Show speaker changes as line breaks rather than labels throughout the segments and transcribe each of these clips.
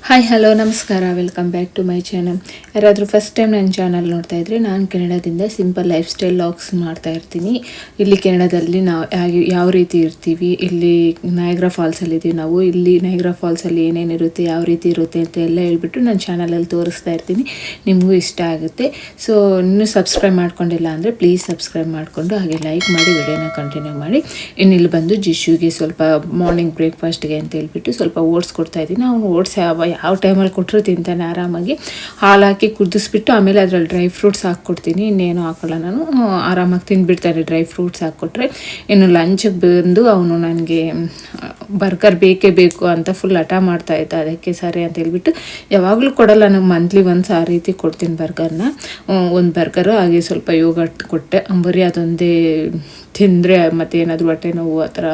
Hi hello ನಮಸ್ಕಾರ, welcome back to my channel. ಯಾರಾದರೂ first time ನನ್ನ ಚಾನಲ್ ನೋಡ್ತಾ ಇದ್ದರೆ, ನಾನು ಕೆನಡಾದಿಂದ ಸಿಂಪಲ್ ಲೈಫ್ ಸ್ಟೈಲ್ ಲಾಗ್ಸ್ ಮಾಡ್ತಾ ಇರ್ತೀನಿ. ಇಲ್ಲಿ ಕೆನಡಾದಲ್ಲಿ ನಾವು ಯಾವ ರೀತಿ ಇರ್ತೀವಿ, ಇಲ್ಲಿ ನಯಾಗ್ರಾ ಫಾಲ್ಸಲ್ಲಿದ್ದೀವಿ ನಾವು. ಇಲ್ಲಿ ನಯಾಗ್ರಾ ಫಾಲ್ಸಲ್ಲಿ ಏನೇನಿರುತ್ತೆ, ಯಾವ ರೀತಿ ಇರುತ್ತೆ ಅಂತ ಎಲ್ಲ ಹೇಳ್ಬಿಟ್ಟು ನನ್ನ ಚಾನಲಲ್ಲಿ ತೋರಿಸ್ತಾ ಇರ್ತೀನಿ. ನಿಮಗೂ ಇಷ್ಟ ಆಗುತ್ತೆ. ಸೊ ಇನ್ನೂ ಸಬ್ಸ್ಕ್ರೈಬ್ ಮಾಡ್ಕೊಂಡಿಲ್ಲ ಅಂದರೆ ಪ್ಲೀಸ್ ಸಬ್ಸ್ಕ್ರೈಬ್ ಮಾಡಿಕೊಂಡು ಹಾಗೆ ಲೈಕ್ ಮಾಡಿ ವಿಡಿಯೋನ ಕಂಟಿನ್ಯೂ ಮಾಡಿ. ಇನ್ನು ಇಲ್ಲಿ ಬಂದು ಜಿಶುಗೆ ಸ್ವಲ್ಪ ಮಾರ್ನಿಂಗ್ ಬ್ರೇಕ್ಫಾಸ್ಟ್ಗೆ ಅಂತ ಹೇಳ್ಬಿಟ್ಟು ಸ್ವಲ್ಪ ಓಟ್ಸ್ ಕೊಡ್ತಾ ಇದ್ದೀನಿ. ಅವನು ಓಟ್ಸ್ ಯಾವ ಟೈಮಲ್ಲಿ ಕೊಟ್ಟರು ತಿಂತಾನೆ ಆರಾಮಾಗಿ. ಹಾಲು ಹಾಕಿ ಕುದಿಸ್ಬಿಟ್ಟು ಆಮೇಲೆ ಅದರಲ್ಲಿ ಡ್ರೈ ಫ್ರೂಟ್ಸ್ ಹಾಕ್ಕೊಡ್ತೀನಿ. ಇನ್ನೇನು ಹಾಕೋಲ್ಲ, ನಾನು ಆರಾಮಾಗಿ ತಿಂದುಬಿಡ್ತಾನೆ ಡ್ರೈ ಫ್ರೂಟ್ಸ್ ಹಾಕ್ಕೊಟ್ರೆ. ಇನ್ನು ಲಂಚಿಗೆ ಬಂದು ಅವನು ನನಗೆ ಬರ್ಗರ್ ಬೇಕೇ ಬೇಕು ಅಂತ ಫುಲ್ ಹಠ ಮಾಡ್ತಾಯಿದ್ದ. ಅದಕ್ಕೆ ಸರಿ ಅಂತ ಹೇಳ್ಬಿಟ್ಟು ಯಾವಾಗಲೂ ಕೊಡಲ್ಲ, ನಾನು ಮಂತ್ಲಿ ಒನ್ಸ್ ಆ ರೀತಿ ಕೊಡ್ತೀನಿ ಬರ್ಗರ್ನ. ಒಂದು ಬರ್ಗರು ಹಾಗೆ ಸ್ವಲ್ಪ ಯೋಗರ್ಟ್ ಕೊಟ್ಟೆ. ಬರೀ ಅದೊಂದೇ ತಿಂದರೆ ಮತ್ತು ಏನಾದರೂ ಹೊಟ್ಟೆ ನೋವು ಆ ಥರ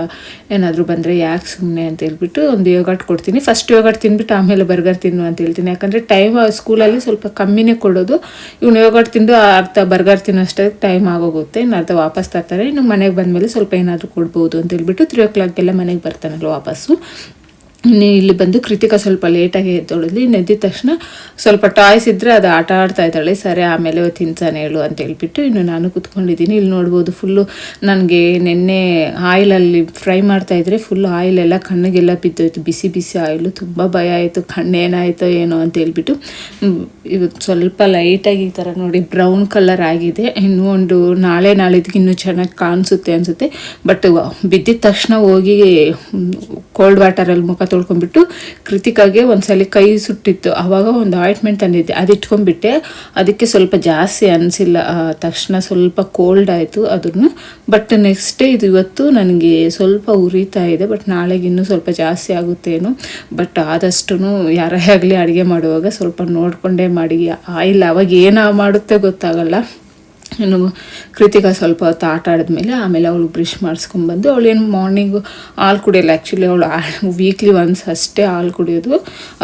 ಏನಾದರೂ ಬಂದರೆ ಯಾಕೆ ಸುಮ್ಮನೆ ಅಂತ ಹೇಳ್ಬಿಟ್ಟು ಒಂದು ಯೋಗರ್ಟ್ ಕೊಡ್ತೀನಿ. ಫಸ್ಟ್ ಯೋಗರ್ಟ್ ತಿಂದ್ಬಿಟ್ಟು ಆಮೇಲೆ ಬರ್ಗರ್ ತಿನ್ನು ಅಂತ ಹೇಳ್ತೀನಿ. ಯಾಕಂದರೆ ಟೈಮ್ ಸ್ಕೂಲಲ್ಲಿ ಸ್ವಲ್ಪ ಕಮ್ಮಿನೇ ಕೊಡೋದು. ಇವನು ಯೋಗರ್ಟ್ ತಿಂದು ಅರ್ಧ ಬರ್ಗರ್ ತಿನ್ನೋಷ್ಟೇ ಟೈಮ್ ಆಗೋಗುತ್ತೆ. ಇನ್ನು ಅರ್ಧ ವಾಪಸ್ ತರ್ತಾರೆ. ಇನ್ನು ಮನೆಗೆ ಬಂದಮೇಲೆ ಸ್ವಲ್ಪ ಏನಾದರೂ ಕೊಡ್ಬೋದು ಅಂತ ಹೇಳ್ಬಿಟ್ಟು 3 o'clockಗೆಲ್ಲ ಮನೆಗೆ ಬರ್ತಾನಲ್ಲ ವಾಪಸ್ಸು. ಇನ್ನು ಇಲ್ಲಿ ಬಂದು ಕೃತಿಕಾ ಸ್ವಲ್ಪ ಲೇಟಾಗಿ ಎದ್ದೊಳಿದ್ಲಿ. ಎದ್ದಿದ ತಕ್ಷಣ ಸ್ವಲ್ಪ ಟಾಯ್ಸ್ ಇದ್ದರೆ ಅದು ಆಟ ಆಡ್ತಾ ಇದ್ದಾಳೆ. ಸರಿ ಆಮೇಲೆ ತಿನ್ಸಾನೆ ಹೇಳು ಅಂತ ಹೇಳ್ಬಿಟ್ಟು ಇನ್ನು ನಾನು ಕೂತ್ಕೊಂಡಿದ್ದೀನಿ. ಇಲ್ಲಿ ನೋಡ್ಬೋದು ಫುಲ್ಲು ನನಗೆ ನಿನ್ನೆ ಆಯಿಲಲ್ಲಿ ಫ್ರೈ ಮಾಡ್ತಾಯಿದ್ರೆ ಫುಲ್ ಆಯಿಲೆಲ್ಲ ಕಣ್ಣಿಗೆಲ್ಲ ಬಿದ್ದೋಯ್ತು. ಬಿಸಿ ಬಿಸಿ ಆಯಿಲು, ತುಂಬ ಭಯ ಆಯಿತು. ಕಣ್ಣೇನಾಯಿತೋ ಏನೋ ಅಂತ ಹೇಳ್ಬಿಟ್ಟು ಇವತ್ತು ಸ್ವಲ್ಪ ಲೈಟಾಗಿ ಈ ಥರ ನೋಡಿ ಬ್ರೌನ್ ಕಲರ್ ಆಗಿದೆ. ಇನ್ನೂ ಒಂದು ನಾಳಿದ್ದಕ್ಕೆ ಇನ್ನೂ ಚೆನ್ನಾಗಿ ಕಾಣಿಸುತ್ತೆ ಅನಿಸುತ್ತೆ. ಬಟ್ ಬಿದ್ದಿದ ತಕ್ಷಣ ಹೋಗಿ ಕೋಲ್ಡ್ ವಾಟರಲ್ಲಿ ಮುಖ ತೊಳ್ಕೊಂಡ್ಬಿಟ್ಟು ಕೃತಿಕಾಗೆ ಒಂದ್ಸಲ ಕೈ ಸುಟ್ಟಿತ್ತು. ಆವಾಗ ಒಂದು ಆಯಿಂಟ್ಮೆಂಟ್ ತಂದಿದ್ದೆ, ಅದು ಇಟ್ಕೊಂಡ್ಬಿಟ್ಟೆ. ಅದಕ್ಕೆ ಸ್ವಲ್ಪ ಜಾಸ್ತಿ ಅನಿಸಿಲ್ಲ. ತಕ್ಷಣ ಸ್ವಲ್ಪ ಕೋಲ್ಡ್ ಆಯಿತು ಅದನ್ನು. ಬಟ್ ನೆಕ್ಸ್ಟ್ ಡೇ ಇದು ಇವತ್ತು ನನಗೆ ಸ್ವಲ್ಪ ಉರಿತಾ ಇದೆ. ಬಟ್ ನಾಳೆಗೆ ಇನ್ನೂ ಸ್ವಲ್ಪ ಜಾಸ್ತಿ ಆಗುತ್ತೇನೋ. ಬಟ್ ಆದಷ್ಟು ಯಾರೇ ಆಗಲಿ ಅಡುಗೆ ಮಾಡುವಾಗ ಸ್ವಲ್ಪ ನೋಡಿಕೊಂಡೇ ಮಾಡಿ. ಆಯಿಲ್ ಅವಾಗ ಏನು ಮಾಡುತ್ತೆ ಗೊತ್ತಾಗಲ್ಲ. ಇನ್ನು ಕೃತಿಕಾ ಸ್ವಲ್ಪ ಹೊತ್ತು ಆಟ ಆಡಿದ್ಮೇಲೆ ಆಮೇಲೆ ಅವಳು ಬ್ರಷ್ ಮಾಡಿಸ್ಕೊಂಡ್ಬಂದು, ಅವಳೇನು ಮಾರ್ನಿಂಗು ಹಾಲು ಕುಡಿಯೋಲ್ಲ. ಆ್ಯಕ್ಚುಲಿ ಅವಳು ವೀಕ್ಲಿ ಒನ್ಸ್ ಅಷ್ಟೇ ಹಾಲು ಕುಡಿಯೋದು.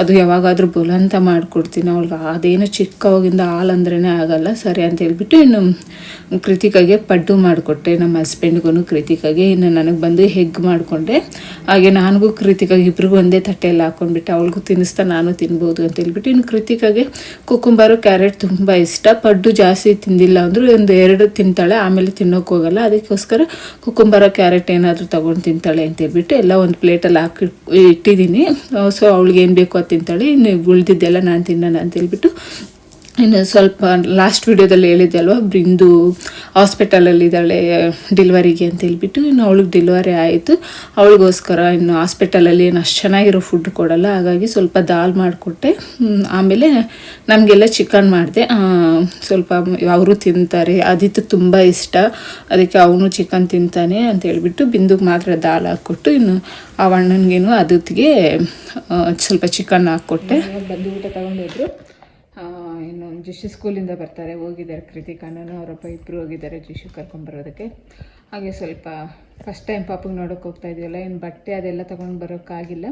ಅದು ಯಾವಾಗಾದರೂ ಬಲವಂತ ಮಾಡಿಕೊಡ್ತೀನಿ ಅವಳಿಗೆ. ಅದೇನು ಚಿಕ್ಕವಾಗಿಂದ ಹಾಲು ಅಂದ್ರೇ ಆಗಲ್ಲ. ಸರಿ ಅಂತ ಹೇಳ್ಬಿಟ್ಟು ಇನ್ನು ಕೃತಿಕಾಗೆ ಪಡ್ಡು ಮಾಡಿಕೊಟ್ಟೆ, ನಮ್ಮ ಹಸ್ಬೆಂಡ್ಗೂ ಕೃತಿಕಾಗೆ. ಇನ್ನು ನನಗೆ ಬಂದು ಹೆಗ್ ಮಾಡಿಕೊಂಡೆ. ಹಾಗೆ ನನಗೂ ಕೃತಿಕಾಗೆ ಇಬ್ರಿಗೂ ಒಂದೇ ತಟ್ಟೆಯಲ್ಲಿ ಹಾಕ್ಕೊಂಡ್ಬಿಟ್ಟು ಅವಳಿಗೂ ತಿನ್ನಿಸ್ತಾ ನಾನು ತಿನ್ಬೋದು ಅಂತ ಹೇಳ್ಬಿಟ್ಟು. ಇನ್ನು ಕೃತಿಕಾಗೆ ಕುಕುಂಬರು ಕ್ಯಾರೆಟ್ ತುಂಬ ಇಷ್ಟ. ಪಡ್ಡು ಜಾಸ್ತಿ ತಿಂದಿಲ್ಲ ಅಂದರೂ ಒಂದು 2 ತಿಂತಾಳೆ, ಆಮೇಲೆ ತಿನ್ನೋಕೆ ಹೋಗಲ್ಲ. ಅದಕ್ಕೋಸ್ಕರ ಕುಕುಂಬರ ಕ್ಯಾರೆಟ್ ಏನಾದರೂ ತೊಗೊಂಡು ತಿಂತಾಳೆ ಅಂತ ಹೇಳ್ಬಿಟ್ಟು ಎಲ್ಲ ಒಂದು ಪ್ಲೇಟಲ್ಲಿ ಹಾಕಿ ಇಟ್ಟಿದ್ದೀನಿ. ಸೊ ಅವಳಿಗೆ ಏನು ಬೇಕೋ ಅದು ತಿಂತಾಳೆ. ಇನ್ನು ಉಳಿದಿದ್ದೆಲ್ಲ ನಾನು ತಿನ್ನೋಣ ಅಂತ ಹೇಳ್ಬಿಟ್ಟು ಇನ್ನು ಸ್ವಲ್ಪ ಲಾಸ್ಟ್ ವೀಡಿಯೋದಲ್ಲಿ ಹೇಳಿದ್ದೆ ಅಲ್ವಾ, ಬೃಂದು ಹಾಸ್ಪಿಟಲಲ್ಲಿದ್ದಾಳೆ ಡೆಲಿವರಿಗೆ ಅಂತ ಹೇಳ್ಬಿಟ್ಟು. ಇನ್ನು ಅವಳಿಗೆ ಡೆಲಿವರಿ ಆಯಿತು. ಅವಳಿಗೋಸ್ಕರ ಇನ್ನು ಹಾಸ್ಪಿಟಲಲ್ಲಿ ಏನು ಅಷ್ಟು ಚೆನ್ನಾಗಿರೋ ಫುಡ್ ಕೊಡಲ್ಲ. ಹಾಗಾಗಿ ಸ್ವಲ್ಪ ದಾಲ್ ಮಾಡಿಕೊಟ್ಟೆ. ಆಮೇಲೆ ನಮಗೆಲ್ಲ ಚಿಕನ್ ಮಾಡಿದೆ. ಸ್ವಲ್ಪ ಅವರು ತಿಂತಾರೆ, ಆದಿತ್ತು ತುಂಬ ಇಷ್ಟ. ಅದಕ್ಕೆ ಅವನು ಚಿಕನ್ ತಿಂತಾನೆ ಅಂತ ಹೇಳ್ಬಿಟ್ಟು ಬಿಂದುಗೆ ಮಾತ್ರ ದಾಲ್ ಹಾಕ್ಕೊಟ್ಟು ಇನ್ನು ಆ ಅಣ್ಣನಿಗೇನು ಅದಕ್ಕೆ ಸ್ವಲ್ಪ ಚಿಕನ್ ಹಾಕ್ಕೊಟ್ಟೆ. ಬಂದು ಊಟ ತಗೊಂಡೋದ್ರು. ಇನ್ನು ಜಿಶು ಸ್ಕೂಲಿಂದ ಬರ್ತಾರೆ, ಹೋಗಿದ್ದಾರೆ. ಕೃತಿಕಾನು ಅವರಪ್ಪ ಇಬ್ಬರು ಹೋಗಿದ್ದಾರೆ ಜಿಶು ಕರ್ಕೊಂಬರೋದಕ್ಕೆ. ಹಾಗೆ ಸ್ವಲ್ಪ ಫಸ್ಟ್ ಟೈಮ್ ಪಾಪಗೆ ನೋಡೋಕೆ ಹೋಗ್ತಾ ಇದೆಯಲ್ಲ, ಇನ್ನು ಬಟ್ಟೆ ಅದೆಲ್ಲ ತೊಗೊಂಡು ಬರೋಕ್ಕಾಗಿಲ್ಲ.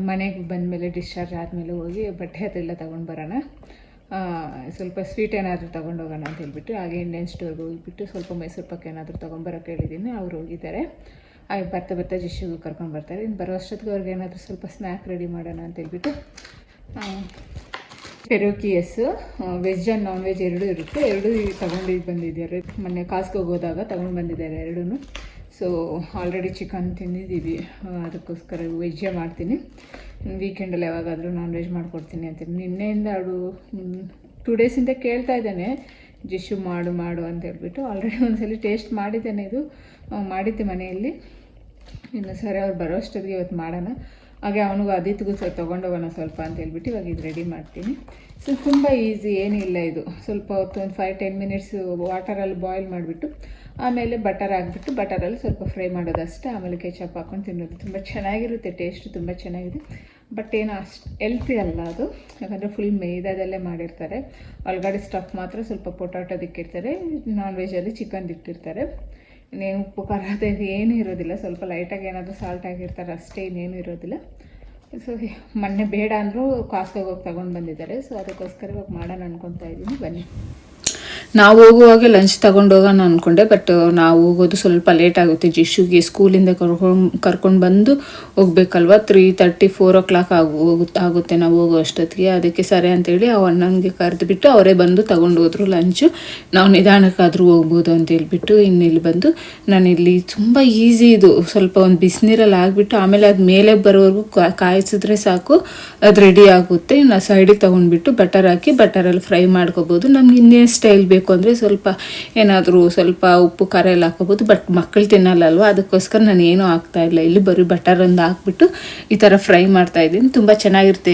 ಮನೆಗೆ ಬಂದಮೇಲೆ ಡಿಸ್ಚಾರ್ಜ್ ಆದಮೇಲೆ ಹೋಗಿ ಬಟ್ಟೆ ಅದೆಲ್ಲ ತೊಗೊಂಡು ಬರೋಣ. ಸ್ವಲ್ಪ ಸ್ವೀಟ್ ಏನಾದರೂ ತೊಗೊಂಡೋಗೋಣ ಅಂತ ಹೇಳ್ಬಿಟ್ಟು ಹಾಗೆ ಇಂಡಿಯನ್ ಸ್ಟೋರ್ಗೆ ಹೋಗಿಬಿಟ್ಟು ಸ್ವಲ್ಪ ಮೈಸೂರು ಪಾಕ್ ಏನಾದರೂ ತೊಗೊಂಬರೋಕೆ ಹೇಳಿದ್ದೀನಿ. ಅವ್ರು ಹೋಗಿದ್ದಾರೆ. ಹಾಗೆ ಬರ್ತಾ ಜಿಶುಗೂ ಕರ್ಕೊಂಡು ಬರ್ತಾರೆ. ಇನ್ನು ಬರೋ ಅಷ್ಟೊತ್ತಿಗೆ ಅವ್ರಿಗೆ ಏನಾದರೂ ಸ್ವಲ್ಪ ಸ್ನ್ಯಾಕ್ ರೆಡಿ ಮಾಡೋಣ ಅಂತ ಹೇಳ್ಬಿಟ್ಟು ಪೆರೋಕಿಯಸ್ಸು ವೆಜ್ ಆ್ಯಂಡ್ ನಾನ್ ವೆಜ್ ಎರಡೂ ಇರುತ್ತೆ. ಎರಡೂ ತೊಗೊಂಡು ಬಂದಿದ್ದಾರೆ. ಮೊನ್ನೆ ಕಾಸ್ಕೋಗೆ ಹೋದಾಗ ತೊಗೊಂಡು ಬಂದಿದ್ದಾರೆ ಎರಡೂ. ಸೊ ಆಲ್ರೆಡಿ ಚಿಕನ್ ತಿಂದಿದ್ದೀವಿ, ಅದಕ್ಕೋಸ್ಕರ ವೆಜ್ಜೇ ಮಾಡ್ತೀನಿ. ವೀಕೆಂಡಲ್ಲಿ ಯಾವಾಗಾದರೂ ನಾನ್ ವೆಜ್ ಮಾಡಿಕೊಡ್ತೀನಿ ಅಂತೀನಿ. ನಿನ್ನೆಯಿಂದ ಅವಳು 2 ಡೇಸಿಂದ ಕೇಳ್ತಾ ಇದ್ದಾನೆ, ಜಿಶು ಮಾಡು ಅಂತ ಹೇಳ್ಬಿಟ್ಟು. ಆಲ್ರೆಡಿ ಒಂದ್ಸಲ ಟೇಸ್ಟ್ ಮಾಡಿದ್ದೇನೆ, ಇದು ಮಾಡಿದ್ದೆ ಮನೆಯಲ್ಲಿ. ಇನ್ನು ಸರಿ ಅವ್ರು ಬರೋ ಅಷ್ಟೊತ್ತಿಗೆ ಇವತ್ತು ಮಾಡೋಣ. ಹಾಗೆ ಅವನಿಗೂ ಆದಿತ್ಯಗೂ ತೊಗೊಂಡೋಗೋಣ ಸ್ವಲ್ಪ ಅಂತ ಹೇಳ್ಬಿಟ್ಟು ಇವಾಗ ಇದು ರೆಡಿ ಮಾಡ್ತೀನಿ. ಸೊ ತುಂಬ ಈಸಿ, ಏನಿಲ್ಲ ಇದು. ಸ್ವಲ್ಪ ಹೊತ್ತು ಒಂದು 5-10 ಮಿನಿಟ್ಸ್ ವಾಟರಲ್ಲಿ ಬಾಯ್ಲ್ ಮಾಡಿಬಿಟ್ಟು ಆಮೇಲೆ ಬಟರ್ ಹಾಕ್ಬಿಟ್ಟು ಬಟರಲ್ಲಿ ಸ್ವಲ್ಪ ಫ್ರೈ ಮಾಡೋದಷ್ಟೇ. ಆಮೇಲೆ ಕೆಚಪ್ ಹಾಕ್ಕೊಂಡು ತಿನ್ನೋದು. ತುಂಬ ಚೆನ್ನಾಗಿರುತ್ತೆ, ಟೇಸ್ಟ್ ತುಂಬ ಚೆನ್ನಾಗಿದೆ. ಬಟ್ ಏನು ಅಷ್ಟು ಹೆಲ್ತಿ ಅಲ್ಲ ಅದು, ಯಾಕಂದರೆ ಫುಲ್ ಮೈದಾದಲ್ಲೇ ಮಾಡಿರ್ತಾರೆ. ಒಳಗಡೆ ಸ್ಟಫ್ ಮಾತ್ರ ಸ್ವಲ್ಪ ಪೊಟ್ಯಾಟೋದಿಕ್ಕಿರ್ತಾರೆ. ನಾನ್ ವೆಜ್ಜಲ್ಲಿ ಚಿಕನ್ ಇಟ್ಟಿರ್ತಾರೆ. ಇನ್ನೇನು ಉಪ್ಪು ಖಾರ ಅದೇನು ಏನೂ ಇರೋದಿಲ್ಲ. ಸ್ವಲ್ಪ ಲೈಟಾಗಿ ಏನಾದರೂ ಸಾಲ್ಟ್ ಆಗಿರ್ತಾರೆ ಅಷ್ಟೇ, ಇನ್ನೇನು ಇರೋದಿಲ್ಲ. ಸೊ ಮೊನ್ನೆ ಬೇಡ ಅಂದರೂ ಕಾಸ್ಕೋಗೆ ಹೋಗಿ ತೊಗೊಂಡು ಬಂದಿದ್ದಾರೆ. ಸೊ ಅದಕ್ಕೋಸ್ಕರ ಇವಾಗ ಮಾಡೋಣ ಅನ್ಕೊತಾ ಇದ್ದೀನಿ. ಬನ್ನಿ. ನಾವು ಹೋಗುವಾಗ ಲಂಚ್ ತಗೊಂಡು ಹೋಗೋಣ ಅಂದ್ಕೊಂಡೆ, ಬಟ್ ನಾವು ಹೋಗೋದು ಸ್ವಲ್ಪ ಲೇಟ್ ಆಗುತ್ತೆ. ಜಿಶುಗೆ ಸ್ಕೂಲಿಂದ ಕರ್ಕೊಂಡು ಬಂದು ಹೋಗ್ಬೇಕಲ್ವ, 3:30 4 o'clock ಆಗುತ್ತೆ ನಾವು ಹೋಗೋ ಅಷ್ಟೊತ್ತಿಗೆ. ಅದಕ್ಕೆ ಸರಿ ಅಂತೇಳಿ ಅವ ಅಣ್ಣನಿಗೆ ಕರೆದುಬಿಟ್ಟು ಅವರೇ ಬಂದು ತಗೊಂಡು ಹೋದ್ರು ಲಂಚು. ನಾವು ನಿಧಾನಕ್ಕಾದರೂ ಹೋಗ್ಬೋದು ಅಂತ ಹೇಳ್ಬಿಟ್ಟು ಇಲ್ಲಿ ಬಂದು ನಾನು ಇಲ್ಲಿ ತುಂಬ ಈಸಿ ಇದು, ಸ್ವಲ್ಪ ಒಂದು ಬಿಸಿನೀರಲ್ಲಿ ಆಗಿಬಿಟ್ಟು ಆಮೇಲೆ ಅದು ಮೇಲೆ ಬರೋವರೆಗೂ ಕಾಯಿಸಿದ್ರೆ ಸಾಕು, ಅದು ರೆಡಿ ಆಗುತ್ತೆ. ನಾವು ಸೈಡಿಗೆ ತೊಗೊಂಡ್ಬಿಟ್ಟು ಬಟರ್ ಹಾಕಿ ಬಟರಲ್ಲಿ ಫ್ರೈ ಮಾಡ್ಕೋಬೋದು. ನಮ್ಗೆ ಇನ್ನೇನು ಸ್ಟೈಲ್ ಬೇಕು ಅಂದರೆ ಸ್ವಲ್ಪ ಏನಾದರೂ ಸ್ವಲ್ಪ ಉಪ್ಪು ಖಾರ ಎಲ್ಲ ಹಾಕೋಬೋದು, ಬಟ್ ಮಕ್ಕಳು ತಿನ್ನಲ್ಲಲ್ವ, ಅದಕ್ಕೋಸ್ಕರ ನಾನು ಏನೂ ಹಾಕ್ತಾಯಿಲ್ಲ. ಇಲ್ಲಿ ಬರೀ ಬಟರೊಂದು ಹಾಕ್ಬಿಟ್ಟು ಈ ಥರ ಫ್ರೈ ಮಾಡ್ತಾಯಿದ್ದೀನಿ. ತುಂಬ ಚೆನ್ನಾಗಿರುತ್ತೆ.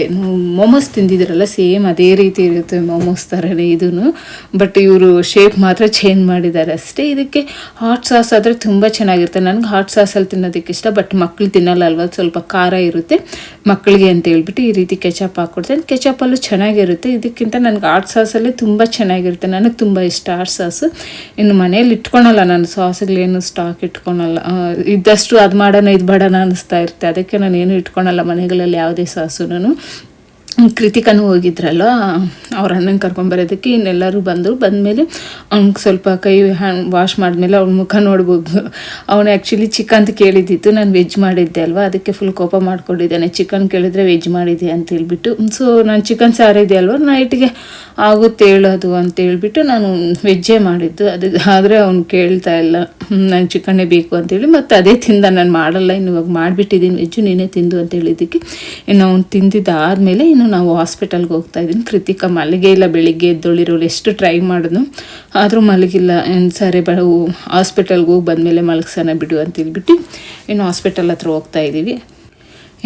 ಮೋಮೋಸ್ ತಿಂದಿದ್ರಲ್ಲ, ಸೇಮ್ ಅದೇ ರೀತಿ ಇರುತ್ತೆ ಮೋಮೋಸ್ ಥರನೇ ಇದೂ, ಬಟ್ ಇವರು ಶೇಪ್ ಮಾತ್ರ ಚೇಂಜ್ ಮಾಡಿದ್ದಾರೆ ಅಷ್ಟೇ. ಇದಕ್ಕೆ ಹಾಟ್ ಸಾಸ್ ಆದರೆ ತುಂಬ ಚೆನ್ನಾಗಿರುತ್ತೆ. ನನಗೆ ಹಾಟ್ ಸಾಸಲ್ಲಿ ತಿನ್ನೋದಕ್ಕೆ ಇಷ್ಟ, ಬಟ್ ಮಕ್ಕಳು ತಿನ್ನಲ್ಲ ಅಲ್ವ, ಸ್ವಲ್ಪ ಖಾರ ಇರುತ್ತೆ ಮಕ್ಕಳಿಗೆ ಅಂತ ಹೇಳ್ಬಿಟ್ಟು ಈ ರೀತಿ ಕೆಚಪ್ ಹಾಕ್ಕೊಡ್ತೇನೆ. ಕೆಚಪಲ್ಲೂ ಚೆನ್ನಾಗಿರುತ್ತೆ, ಇದಕ್ಕಿಂತ ನನಗೆ ಹಾಟ್ ಸಾಸಲ್ಲೇ ತುಂಬ ಚೆನ್ನಾಗಿರುತ್ತೆ. ನನಗೆ ತುಂಬ ಇಷ್ಟ ಹಾಟ್ ಸಾಸು. ಇನ್ನು ಮನೇಲಿ ಇಟ್ಕೊಳಲ್ಲ ನಾನು ಸಾಸ್ಗಳೇನು ಸ್ಟಾಕ್ ಇಟ್ಕೊಳಲ್ಲ, ಇದ್ದಷ್ಟು ಅದು ಮಾಡೋಣ ಇದು ಮಾಡೋಣ ಅನ್ನಿಸ್ತಾ ಇರುತ್ತೆ. ಅದಕ್ಕೆ ನಾನು ಏನು ಇಟ್ಕೊಳಲ್ಲ ಮನೆಗಳಲ್ಲಿ ಯಾವುದೇ ಸಾಸು. ನಾನು ಕೃತಿಕನೂ ಹೋಗಿದ್ರಲ್ವ, ಅವ್ರ ಅಣ್ಣನ ಕರ್ಕೊಂಬರೋದಕ್ಕೆ ಇನ್ನೆಲ್ಲರೂ ಬಂದಮೇಲೆ ಅವ್ನಿಗೆ ಸ್ವಲ್ಪ ಕೈ ಹ್ಯಾಂಡ್ ವಾಶ್ ಮಾಡಿದ್ಮೇಲೆ ಅವ್ನ ಮುಖ ನೋಡ್ಬೋದು. ಅವನು ಆ್ಯಕ್ಚುಲಿ ಚಿಕನ್ ಕೇಳಿದ್ದಿತ್ತು, ನಾನು ವೆಜ್ ಮಾಡಿದ್ದೆ ಅಲ್ವಾ, ಅದಕ್ಕೆ ಫುಲ್ ಕೋಪ ಮಾಡ್ಕೊಂಡಿದ್ದಾನೆ. ಚಿಕನ್ ಕೇಳಿದ್ರೆ ವೆಜ್ ಮಾಡಿದ್ದೆ ಅಂತ ಹೇಳ್ಬಿಟ್ಟು. ಸೊ ನಾನು ಚಿಕನ್ ಸಾರಿದೆ ಅಲ್ವ, ನೈಟ್ಗೆ ಆಗುತ್ತೆ ಹೇಳೋದು ಅಂತ ಹೇಳ್ಬಿಟ್ಟು ನಾನು ವೆಜ್ಜೇ ಮಾಡಿದ್ದು. ಆದರೆ ಅವ್ನು ಕೇಳ್ತಾ ಇಲ್ಲ, ನಾನು ಚಿಕನ್ನೇ ಬೇಕು ಅಂತೇಳಿ. ಮತ್ತು ಅದೇ ತಿಂದ, ನಾನು ಮಾಡಲ್ಲ ಇನ್ನು, ಇವಾಗ ಮಾಡಿಬಿಟ್ಟಿದ್ದೀನಿ ವೆಜ್ಜು, ನೀನೇ ತಿಂದು ಅಂತ ಹೇಳಿದ್ದಕ್ಕೆ ಇನ್ನು ಅವ್ನು ತಿಂದಿದ್ದಾದಮೇಲೆ ಇನ್ನು ನಾವು ಹಾಸ್ಪಿಟಲ್ಗೆ ಹೋಗ್ತಾ ಇದ್ದೀನಿ. ಕೃತಿಕ ಮಲಗೇ ಇಲ್ಲ, ಬೆಳಿಗ್ಗೆ ಎದ್ದೊಳಿರೋಳು ಎಷ್ಟು ಟ್ರೈ ಮಾಡಿದ್ನು ಆದರೂ ಮಲಗಿಲ್ಲ. ಸರಿ ಹಾಸ್ಪಿಟಲ್ಗೆ ಹೋಗಿ ಬಂದಮೇಲೆ ಮಲಗ್ಸೋಣ ಬಿಡು ಅಂತ ಹೇಳ್ಬಿಟ್ಟು ಇನ್ನು ಹಾಸ್ಪಿಟಲ್ ಹತ್ರ ಹೋಗ್ತಾ ಇದ್ದೀವಿ.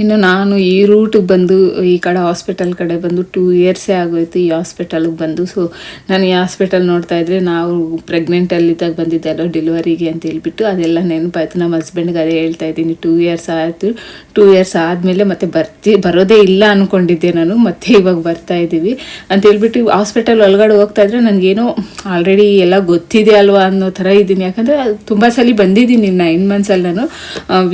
ಇನ್ನು ನಾನು ಈ ರೂಟಿಗೆ ಬಂದು ಈ ಕಡೆ ಹಾಸ್ಪಿಟಲ್ ಕಡೆ ಬಂದು 2 yearsೇ ಆಗೋಯ್ತು ಈ ಹಾಸ್ಪಿಟಲ್ಗೆ ಬಂದು. ಸೊ ನಾನು ಈ ಹಾಸ್ಪಿಟಲ್ ನೋಡ್ತಾ ಇದ್ದರೆ ನಾವು ಪ್ರೆಗ್ನೆಂಟಲ್ಲಿದ್ದಾಗ ಬಂದಿದ್ದೆ ಅಲ್ಲೋ ಡೆಲಿವರಿಗೆ ಅಂತ ಹೇಳ್ಬಿಟ್ಟು ಅದೆಲ್ಲ ನೆನಪಾಯ್ತು. ನಮ್ಮ ಹಸ್ಬೆಂಡ್ಗೆ ಅದೇ ಹೇಳ್ತಾ ಇದ್ದೀನಿ, 2 years ಆಯಿತು. 2 years ಆದಮೇಲೆ ಮತ್ತೆ ಬರೋದೇ ಇಲ್ಲ ಅಂದ್ಕೊಂಡಿದ್ದೆ ನಾನು, ಮತ್ತೆ ಇವಾಗ ಬರ್ತಾ ಇದ್ದೀವಿ ಅಂತ ಹೇಳ್ಬಿಟ್ಟು ಹಾಸ್ಪಿಟಲ್ ಒಳಗಡೆ ಹೋಗ್ತಾ ಇದ್ರೆ ನನಗೇನೋ ಆಲ್ರೆಡಿ ಎಲ್ಲ ಗೊತ್ತಿದೆ ಅಲ್ವಾ ಅನ್ನೋ ಥರ ಇದ್ದೀನಿ. ಯಾಕಂದರೆ ತುಂಬ ಸಲ ಬಂದಿದ್ದೀನಿ 9 monthsಲ್ಲಿ. ನಾನು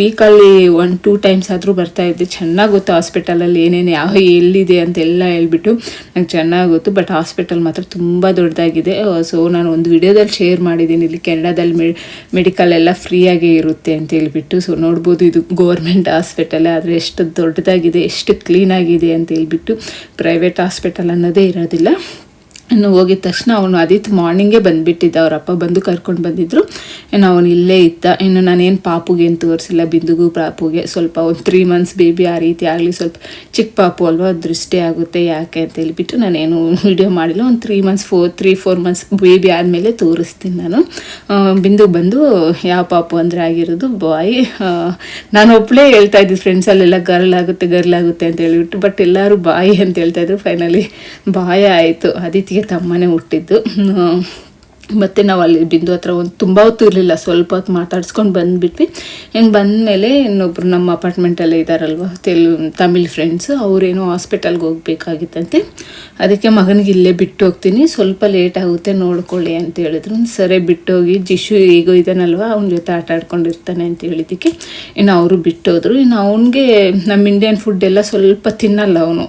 ವೀಕಲ್ಲಿ 1-2 times ಆದರೂ ಬರ್ತಾ ಇದ್ದೆ. ಚೆನ್ನಾಗಿ ಗೊತ್ತು ಹಾಸ್ಪಿಟಲಲ್ಲಿ ಏನೇನು ಎಲ್ಲಿದೆ ಅಂತೆಲ್ಲ ಹೇಳ್ಬಿಟ್ಟು ನಂಗೆ ಚೆನ್ನಾಗಿ ಗೊತ್ತು. ಬಟ್ ಹಾಸ್ಪಿಟಲ್ ಮಾತ್ರ ತುಂಬ ದೊಡ್ಡದಾಗಿದೆ. ಸೊ ನಾನು ಒಂದು ವಿಡಿಯೋದಲ್ಲಿ ಶೇರ್ ಮಾಡಿದ್ದೀನಿ, ಇಲ್ಲಿ ಕೆನಡಾದಲ್ಲಿ ಮೆಡಿಕಲ್ ಎಲ್ಲ ಫ್ರೀಯಾಗೇ ಇರುತ್ತೆ ಅಂತ ಹೇಳ್ಬಿಟ್ಟು. ಸೊ ನೋಡ್ಬೋದು, ಇದು ಗೌರ್ಮೆಂಟ್ ಹಾಸ್ಪಿಟಲ್ ಆದರೆ ಎಷ್ಟು ದೊಡ್ಡದಾಗಿದೆ, ಎಷ್ಟು ಕ್ಲೀನಾಗಿದೆ ಅಂತ ಹೇಳ್ಬಿಟ್ಟು. ಪ್ರೈವೇಟ್ ಹಾಸ್ಪಿಟಲ್ ಅನ್ನೋದೇ ಇರೋದಿಲ್ಲ. ಇನ್ನು ಹೋಗಿದ ತಕ್ಷಣ ಅವನು ಆದಿತ್ಯ ಮಾರ್ನಿಂಗೇ ಬಂದುಬಿಟ್ಟಿದ್ದ, ಅವ್ರ ಅಪ್ಪ ಬಂದು ಕರ್ಕೊಂಡು ಬಂದಿದ್ದರು. ಇನ್ನು ಅವನು ಇಲ್ಲೇ ಇದ್ದ. ಇನ್ನು ನಾನೇನು ಪಾಪುಗೆ ಏನು ತೋರಿಸಿಲ್ಲ, ಬಿಂದುಗೂ ಪಾಪುಗೆ ಸ್ವಲ್ಪ ಒಂದು 3 months ಬೇಬಿ ಆ ರೀತಿ ಆಗಲಿ, ಸ್ವಲ್ಪ ಚಿಕ್ಕ ಪಾಪು ಅಲ್ವಾ, ದೃಷ್ಟಿ ಆಗುತ್ತೆ ಯಾಕೆ ಅಂತ ಹೇಳ್ಬಿಟ್ಟು ನಾನೇನು ವಿಡಿಯೋ ಮಾಡಿಲ್ಲ. ಒಂದು 3-4 months ಬೇಬಿ ಆದಮೇಲೆ ತೋರಿಸ್ತೀನಿ ನಾನು. ಬಿಂದು ಬಂದು ಯಾವ ಪಾಪು ಅಂದರೆ ಆಗಿರೋದು ಬಾಯ್. ನಾನು ಒಬ್ಬಳೇ ಹೇಳ್ತಾ ಇದ್ದೆ ಫ್ರೆಂಡ್ಸಲ್ಲೆಲ್ಲ ಗರ್ಲ್ ಆಗುತ್ತೆ ಅಂತ ಹೇಳ್ಬಿಟ್ಟು, ಬಟ್ ಎಲ್ಲರೂ ಬಾಯಿ ಅಂತ ಹೇಳ್ತಾಯಿದ್ರು. ಫೈನಲಿ ಬಾಯ ಆಯಿತು. ಆದಿತ್ಯಗೆ ತಮ್ಮನೇ ಹುಟ್ಟಿದ್ದು. ಮತ್ತು ನಾವು ಅಲ್ಲಿ ಬಿಂದು ಹತ್ರ ಒಂದು ತುಂಬ ಹೊತ್ತು ಇರಲಿಲ್ಲ, ಸ್ವಲ್ಪ ಹೊತ್ತು ಮಾತಾಡ್ಸ್ಕೊಂಡು ಬಂದುಬಿಟ್ವಿ. ಇನ್ನು ಬಂದಮೇಲೆ ಇನ್ನೊಬ್ರು ನಮ್ಮ ಅಪಾರ್ಟ್ಮೆಂಟಲ್ಲೇ ಇದ್ದಾರಲ್ವ ತಮಿಳ್ ಫ್ರೆಂಡ್ಸು, ಅವರೇನೋ ಹಾಸ್ಪಿಟಲ್ಗೆ ಹೋಗ್ಬೇಕಾಗಿತ್ತಂತೆ. ಅದಕ್ಕೆ ಮಗನಿಗೆ ಇಲ್ಲೇ ಬಿಟ್ಟು ಹೋಗ್ತೀನಿ, ಸ್ವಲ್ಪ ಲೇಟ್ ಆಗುತ್ತೆ ನೋಡ್ಕೊಳ್ಳಿ ಅಂತ ಹೇಳಿದ್ರು. ಸರಿ ಬಿಟ್ಟೋಗಿ, ಜಿಶು ಈಗೋ ಇದ್ದಾನಲ್ವ ಅವನ ಜೊತೆ ಆಟ ಆಡ್ಕೊಂಡಿರ್ತಾನೆ ಅಂತ ಹೇಳಿದ್ದಕ್ಕೆ ಇನ್ನು ಅವರು ಬಿಟ್ಟೋದ್ರು. ಇನ್ನು ಅವನಿಗೆ ನಮ್ಮ ಇಂಡಿಯನ್ ಫುಡ್ ಎಲ್ಲ ಸ್ವಲ್ಪ ತಿನ್ನಲ್ಲ ಅವನು,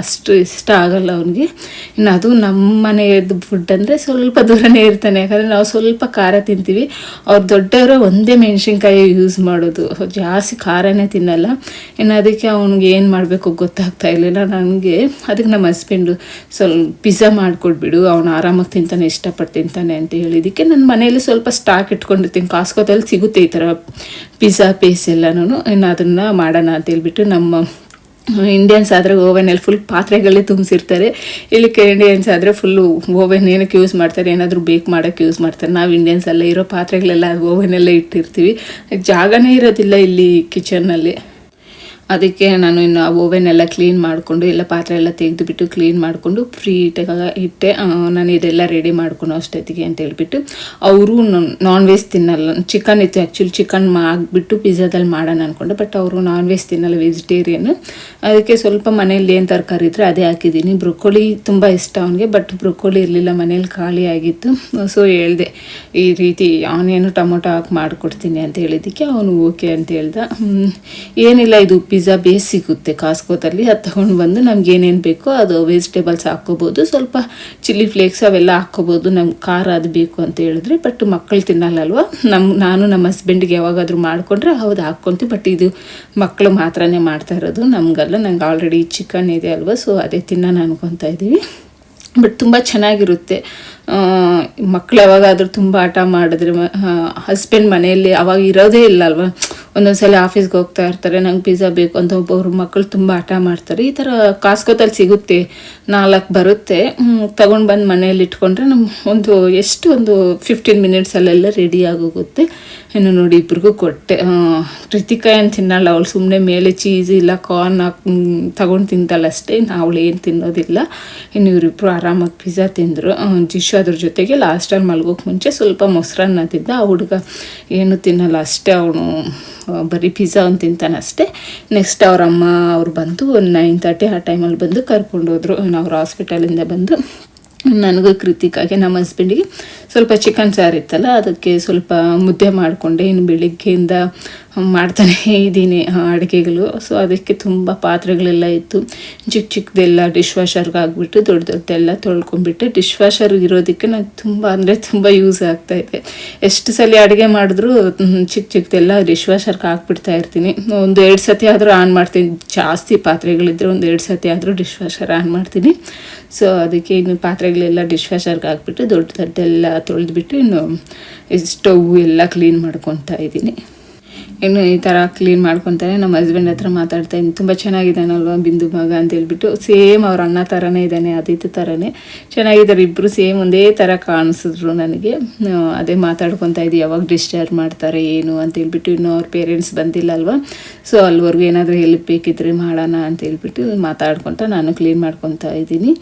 ಅಷ್ಟು ಇಷ್ಟ ಆಗಲ್ಲ ಅವನಿಗೆ. ಇನ್ನು ಅದು ನಮ್ಮ ಮನೆಯದು ಫುಡ್ ಅಂದರೆ ಸ್ವಲ್ಪ ದೂರನೇ ಇರ್ತಾನೆ, ಯಾಕಂದರೆ ನಾವು ಸ್ವಲ್ಪ ಖಾರ ತಿಂತೀವಿ. ಅವ್ರು ದೊಡ್ಡವರು ಒಂದೇ ಮೆಣಸಿನ್ಕಾಯಿ ಯೂಸ್ ಮಾಡೋದು, ಜಾಸ್ತಿ ಖಾರನೇ ತಿನ್ನಲ್ಲ. ಇನ್ನು ಅದಕ್ಕೆ ಅವ್ನಿಗೆ ಏನು ಮಾಡಬೇಕು ಗೊತ್ತಾಗ್ತಾ ಇರಲಿಲ್ಲ ನನಗೆ. ಅದಕ್ಕೆ ನಮ್ಮ ಹಸ್ಬೆಂಡು ಸ್ವಲ್ಪ ಪಿಜ್ಜಾ ಮಾಡಿಕೊಡ್ಬಿಡು, ಅವನು ಆರಾಮಾಗಿ ತಿಂತಾನೆ, ಇಷ್ಟಪಟ್ಟು ತಿಂತಾನೆ ಅಂತ ಹೇಳಿದ್ದಕ್ಕೆ ನನ್ನ ಮನೆಯಲ್ಲಿ ಸ್ವಲ್ಪ ಸ್ಟಾಕ್ ಇಟ್ಕೊಂಡಿರ್ತೀನಿ. ಕಾಸ್ಕೋದಲ್ಲಿ ಸಿಗುತ್ತೆ ಈ ಥರ ಪಿಜ್ಜಾ ಪೇಸ್ ಎಲ್ಲನೂ. ಇನ್ನು ಅದನ್ನು ಮಾಡೋಣ ಅಂತ ಹೇಳ್ಬಿಟ್ಟು, ನಮ್ಮ ಇಂಡಿಯನ್ಸ್ ಆದರೆ ಓವೆನಲ್ಲಿ ಫುಲ್ ಪಾತ್ರೆಗಳೇ ತುಂಬಿಸಿರ್ತಾರೆ. ಇಲ್ಲಿ ಕೆನಡಿಯನ್ಸ್ ಆದರೆ ಫುಲ್ಲು ಓವೆನ್ ಏನಕ್ಕೆ ಯೂಸ್ ಮಾಡ್ತಾರೆ, ಏನಾದರೂ ಬೇಕ್ ಮಾಡೋಕ್ಕೆ ಯೂಸ್ ಮಾಡ್ತಾರೆ. ನಾವು ಇಂಡಿಯನ್ಸ್ ಎಲ್ಲ ಇರೋ ಪಾತ್ರೆಗಳೆಲ್ಲ ಓವೆನಲ್ಲೇ ಇಟ್ಟಿರ್ತೀವಿ, ಜಾಗನೇ ಇರೋದಿಲ್ಲ ಇಲ್ಲಿ ಕಿಚನ್ನಲ್ಲಿ. ಅದಕ್ಕೆ ನಾನು ಇನ್ನು ಓವೆನ್ ಎಲ್ಲ ಕ್ಲೀನ್ ಮಾಡಿಕೊಂಡು ಎಲ್ಲ ಪಾತ್ರೆ ಎಲ್ಲ ತೆಗೆದುಬಿಟ್ಟು ಕ್ಲೀನ್ ಮಾಡಿಕೊಂಡು ಫ್ರೀ ಇಟ್ಟೆ. ನಾನು ಇದೆಲ್ಲ ರೆಡಿ ಮಾಡ್ಕೊಂಡು ಅಷ್ಟೊತ್ತಿಗೆ ಅಂತ ಹೇಳ್ಬಿಟ್ಟು. ಅವರು ನಾನ್ ವೆಜ್ ತಿನ್ನಲ್ಲ, ಚಿಕನ್ ಇತ್ತು ಆ್ಯಕ್ಚುಲಿ, ಚಿಕನ್ ಆಗಿಬಿಟ್ಟು ಪಿಜ್ಜಾದಲ್ಲಿ ಮಾಡೋಣ ಅಂದ್ಕೊಂಡೆ. ಬಟ್ ಅವರು ನಾನ್ ವೆಜ್ ತಿನ್ನಲ್ಲ, ವೆಜಿಟೇರಿಯನ್. ಅದಕ್ಕೆ ಸ್ವಲ್ಪ ಮನೇಲಿ ಏನು ತರಕಾರಿ ಇದ್ದರೆ ಅದೇ ಹಾಕಿದ್ದೀನಿ. ಬ್ರೊಕೋಲಿ ತುಂಬ ಇಷ್ಟ ಅವನಿಗೆ, ಬಟ್ ಬ್ರೊಕೋಲಿ ಇರಲಿಲ್ಲ ಮನೇಲಿ, ಖಾಲಿ ಆಗಿತ್ತು. ಸೊ ಹೇಳಿದೆ ಈ ರೀತಿ ಆನಿಯನು ಟೊಮೊಟೊ ಹಾಕಿ ಮಾಡಿಕೊಡ್ತೀನಿ ಅಂತ ಹೇಳಿದ್ದಕ್ಕೆ ಅವನು ಓಕೆ ಅಂತ ಹೇಳ್ದ. ಏನಿಲ್ಲ, ಇದು ಪಿಜ್ಜಾ ಬೇಸ್ ಸಿಗುತ್ತೆ ಕಾಸ್ಕೋದಲ್ಲಿ, ಅದು ತೊಗೊಂಡು ಬಂದು ನಮ್ಗೆ ಏನೇನು ಬೇಕೋ ಅದು ವೆಜಿಟೇಬಲ್ಸ್ ಹಾಕ್ಕೋಬೋದು, ಸ್ವಲ್ಪ ಚಿಲ್ಲಿ ಫ್ಲೇಕ್ಸ್ ಅವೆಲ್ಲ ಹಾಕ್ಕೋಬೋದು ನಮ್ಗೆ ಖಾರ ಅದು ಬೇಕು ಅಂತ ಹೇಳಿದ್ರೆ. ಬಟ್ ಮಕ್ಕಳು ತಿನ್ನಲ್ಲಲ್ವ, ನಾನು ನಮ್ಮ ಹಸ್ಬೆಂಡಿಗೆ ಯಾವಾಗಾದರೂ ಮಾಡಿಕೊಂಡ್ರೆ ಹೌದು ಹಾಕ್ಕೊತೀವಿ. ಬಟ್ ಇದು ಮಕ್ಕಳು ಮಾತ್ರನೇ ಮಾಡ್ತಾ ಇರೋದು, ನಮಗಲ್ಲ. ನಂಗೆ ಆಲ್ರೆಡಿ ಚಿಕನ್ ಇದೆ ಅಲ್ವ, ಸೊ ಅದೇ ತಿನ್ನೋಣ ಅನ್ಕೊತಾ ಇದ್ದೀವಿ. ಬಟ್ ತುಂಬ ಚೆನ್ನಾಗಿರುತ್ತೆ. ಮಕ್ಕಳು ಯಾವಾಗಾದರೂ ತುಂಬ ಆಟ ಮಾಡಿದ್ರೆ, ಹಸ್ಬೆಂಡ್ ಮನೆಯಲ್ಲಿ ಅವಾಗ ಇರೋದೇ ಇಲ್ಲ ಅಲ್ವ, ಒಂದೊಂದು ಸಲ ಆಫೀಸ್ಗೆ ಹೋಗ್ತಾ ಇರ್ತಾರೆ, ನಂಗೆ ಪಿಜ್ಜಾ ಬೇಕು ಅಂತ ಒಬ್ಬೊಬ್ರು ಮಕ್ಕಳು ತುಂಬ ಆಟ ಮಾಡ್ತಾರೆ. ಈ ಥರ ಕಾಸ್ಕೋತಲ್ಲಿ ಸಿಗುತ್ತೆ, 4 ಬರುತ್ತೆ, ತಗೊಂಡು ಬಂದು ಮನೆಯಲ್ಲಿ ಇಟ್ಕೊಂಡ್ರೆ ಒಂದು 15 ಮಿನಿಟ್ಸಲ್ಲೆಲ್ಲ ರೆಡಿ ಆಗೋಗುತ್ತೆ. ಇನ್ನು ನೋಡಿ ಇಬ್ರಿಗೂ ಕೊಟ್ಟೆ. ಕೃತಿಕಾ ಏನು ತಿನ್ನಲ್ಲ, ಅವಳು ಸುಮ್ಮನೆ ಮೇಲೆ ಚೀಸ್ ಇಲ್ಲ ಕಾರ್ನ್ ತಗೊಂಡು ತಿಂತಾಳೆ ಅಷ್ಟೇ, ಅವಳು ಏನು ತಿನ್ನೋದಿಲ್ಲ. ಇನ್ನು ಇವರಿಬ್ಬರು ಆರಾಮಾಗಿ ಪಿಜ್ಜಾ ತಿಂದರು. ಜಿಶು ಅದ್ರ ಜೊತೆಗೆ ಲಾಸ್ಟಲ್ಲಿ ಮಲ್ಗೋಕೆ ಮುಂಚೆ ಸ್ವಲ್ಪ ಮೊಸರನ್ನ ತಿಂದ. ಆ ಹುಡುಗ ಏನು ತಿನ್ನಲ್ಲ ಅಷ್ಟೇ, ಅವನು ಬರೀ ಪಿಜ್ಜಾ ಒಂದು ತಿಂತಾನೆ ಅಷ್ಟೇ. ನೆಕ್ಸ್ಟ್ ಅವ್ರ ಅಮ್ಮ ಅವ್ರು ಬಂದು 9:30 ಆ ಟೈಮಲ್ಲಿ ಬಂದು ಕರ್ಕೊಂಡೋದ್ರು. ಅವ್ರು ಹಾಸ್ಪಿಟಲಿಂದ ಬಂದು ನನಗೂ ಕೃತಿಕಾಗೆ ನಮ್ಮ ಹಸ್ಬೆಂಡಿಗೆ ಸ್ವಲ್ಪ ಚಿಕನ್ ಸಾರು ಇತ್ತಲ್ಲ, ಅದಕ್ಕೆ ಸ್ವಲ್ಪ ಮುದ್ದೆ ಮಾಡಿಕೊಂಡೆ. ಇನ್ನು ಬೆಳಿಗ್ಗೆಯಿಂದ ಮಾಡ್ತಾನೆ ಇದ್ದೀನಿ ಅಡುಗೆಗಳು. ಸೊ ಅದಕ್ಕೆ ತುಂಬ ಪಾತ್ರೆಗಳೆಲ್ಲ ಇತ್ತು, ಚಿಕ್ಕದೆಲ್ಲ ಡಿಶ್ ವಾಷರ್ಗೆ ಆಗಿಬಿಟ್ಟು ದೊಡ್ಡದೆಲ್ಲ ತೊಳ್ಕೊಂಡ್ಬಿಟ್ಟೆ. ಡಿಶ್ ವಾಷರ್ ಇರೋದಕ್ಕೆ ನಂಗೆ ತುಂಬ ಯೂಸ್ ಆಗ್ತಾಯಿದೆ. ಎಷ್ಟು ಸಲ ಅಡುಗೆ ಮಾಡಿದ್ರು ಚಿಕ್ಕದೆಲ್ಲ ಡಿಶ್ ವಾಷರ್ಗೆ ಹಾಕ್ಬಿಡ್ತಾ ಇರ್ತೀನಿ. 1-2 ಸತಿ ಆದರೂ ಆನ್ ಮಾಡ್ತೀನಿ, ಜಾಸ್ತಿ ಪಾತ್ರೆಗಳಿದ್ದರೆ 1-2 ಸತಿ ಆದರೂ ಡಿಶ್ ವಾಷರ್ ಆನ್ ಮಾಡ್ತೀನಿ. ಸೊ ಅದಕ್ಕೆ ಇನ್ನು ಪಾತ್ರೆಗಳೆಲ್ಲ ಡಿಶ್ ವಾಷರ್ಗೆ ಹಾಕ್ಬಿಟ್ಟು ದೊಡ್ಡದೆಲ್ಲ ತೊಳೆದ್ಬಿಟ್ಟು ಇನ್ನು ಸ್ಟವ್ ಎಲ್ಲ ಕ್ಲೀನ್ ಮಾಡ್ಕೊತಾ ಇದ್ದೀನಿ. ಇನ್ನು ಈ ಥರ ಕ್ಲೀನ್ ಮಾಡ್ಕೊತಾರೆ. ನಮ್ಮ ಹಸ್ಬೆಂಡ್ ಹತ್ರ ಮಾತಾಡ್ತಾ ಇದ್ದೀನಿ, ತುಂಬ ಚೆನ್ನಾಗಿದ್ದಾನಲ್ವ ಬಿಂದು ಮಗ ಅಂತ ಹೇಳ್ಬಿಟ್ಟು. ಸೇಮ್ ಅವ್ರ ಅಣ್ಣ ಥರನೇ ಇದ್ದಾನೆ, ಆದಿತ್ಯ ಥರನೇ ಚೆನ್ನಾಗಿದ್ದಾರೆ ಇಬ್ಬರು, ಸೇಮ್ ಒಂದೇ ಥರ ಕಾಣಿಸಿದ್ರು ನನಗೆ. ಅದೇ ಮಾತಾಡ್ಕೊತಾ ಇದ್ದೀವಿ, ಯಾವಾಗ ಡಿಸ್ಚಾರ್ಜ್ ಮಾಡ್ತಾರೆ ಏನು ಅಂತ ಹೇಳ್ಬಿಟ್ಟು. ಇನ್ನು ಅವ್ರ ಪೇರೆಂಟ್ಸ್ ಬಂದಿಲ್ಲ ಅಲ್ವ, ಸೊ ಅಲ್ಲಿವರೆಗೂ ಏನಾದರೂ ಹೆಲ್ಪ್ ಬೇಕಿದ್ರೆ ಮಾಡೋಣ ಅಂತ ಹೇಳ್ಬಿಟ್ಟು ಮಾತಾಡ್ಕೊತ ನಾನು ಕ್ಲೀನ್ ಮಾಡ್ಕೊತಾ ಇದ್ದೀನಿ.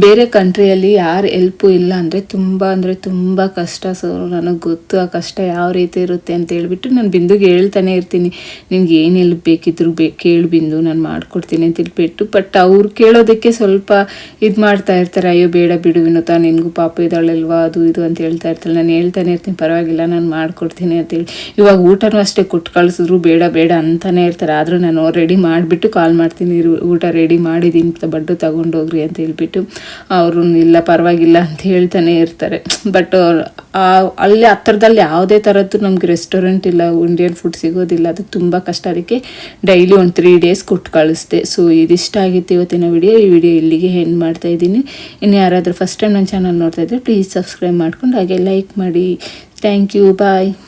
ಬೇರೆ ಕಂಟ್ರಿಯಲ್ಲಿ ಯಾರು ಹೆಲ್ಪು ಇಲ್ಲ ಅಂದರೆ ತುಂಬ ಕಷ್ಟ. ಸೊ ನನಗೆ ಗೊತ್ತು ಆ ಕಷ್ಟ ಯಾವ ರೀತಿ ಇರುತ್ತೆ ಅಂತ ಹೇಳ್ಬಿಟ್ಟು ನಾನು ಬಿಂದುಗೆ ಹೇಳ್ತಾನೆ ಇರ್ತೀನಿ, ನಿನ್ಗೆ ಏನು ಹೆಲ್ಪ್ ಬೇಕಿದ್ರು ಕೇಳು ಬಿಂದು, ನಾನು ಮಾಡಿಕೊಡ್ತೀನಿ ಅಂತ ಹೇಳ್ಬಿಟ್ಟು. ಬಟ್ ಅವ್ರು ಕೇಳೋದಕ್ಕೆ ಸ್ವಲ್ಪ ಇದು ಮಾಡ್ತಾ ಇರ್ತಾರೆ, ಅಯ್ಯೋ ಬೇಡ ಬಿಡು ವಿನುತಾ, ನಿನಗೂ ಪಾಪ ಇದ್ದಾಳಲ್ವಾ ಅದು ಇದು ಅಂತ ಹೇಳ್ತಾ ಇರ್ತಾಳೆ. ನಾನು ಹೇಳ್ತಾನೆ ಇರ್ತೀನಿ, ಪರವಾಗಿಲ್ಲ ನಾನು ಮಾಡಿಕೊಡ್ತೀನಿ ಅಂತೇಳಿ. ಇವಾಗ ಊಟನೂ ಅಷ್ಟೇ ಕೊಟ್ಟು ಕಳಿಸಿದ್ರು ಬೇಡ ಅಂತಲೇ ಇರ್ತಾರೆ. ಆದರೂ ನಾನು ರೆಡಿ ಮಾಡಿಬಿಟ್ಟು ಕಾಲ್ ಮಾಡ್ತೀನಿ, ಊಟ ರೆಡಿ ಮಾಡಿದ್ದೀನಿ ಬಡ್ಡು ತಗೊಂಡೋಗ್ರಿ ಅಂತ ಹೇಳ್ಬಿಟ್ಟು. ಅವರು ಇಲ್ಲ ಪರವಾಗಿಲ್ಲ ಅಂತ ಹೇಳ್ತಾನೆ ಇರ್ತಾರೆ. ಬಟ್ ಅಲ್ಲಿ ಹತ್ರದಲ್ಲಿ ಯಾವುದೇ ಥರದ್ದು ನಮಗೆ ರೆಸ್ಟೋರೆಂಟ್ ಇಲ್ಲ, ಇಂಡಿಯನ್ ಫುಡ್ ಸಿಗೋದಿಲ್ಲ, ಅದು ತುಂಬ ಕಷ್ಟ. ಅದಕ್ಕೆ ಡೈಲಿ 3 ಡೇಸ್ ಕೊಟ್ಟು ಕಳಿಸ್ದೆ. ಸೊ ಇದಿಷ್ಟ ಆಗಿತ್ತು ಇವತ್ತಿನ ವಿಡಿಯೋ. ಈ ವಿಡಿಯೋ ಇಲ್ಲಿಗೆ ಎಂಡ್ ಮಾಡ್ತಾ ಇದ್ದೀನಿ. ಇನ್ನು ಯಾರಾದರೂ ಫಸ್ಟ್ ಟೈಮ್ ನನ್ನ ಚಾನಲ್ ನೋಡ್ತಾ ಇದ್ದರೆ ಪ್ಲೀಸ್ ಸಬ್ಸ್ಕ್ರೈಬ್ ಮಾಡ್ಕೊಂಡು ಹಾಗೆ ಲೈಕ್ ಮಾಡಿ. Thank you, bye.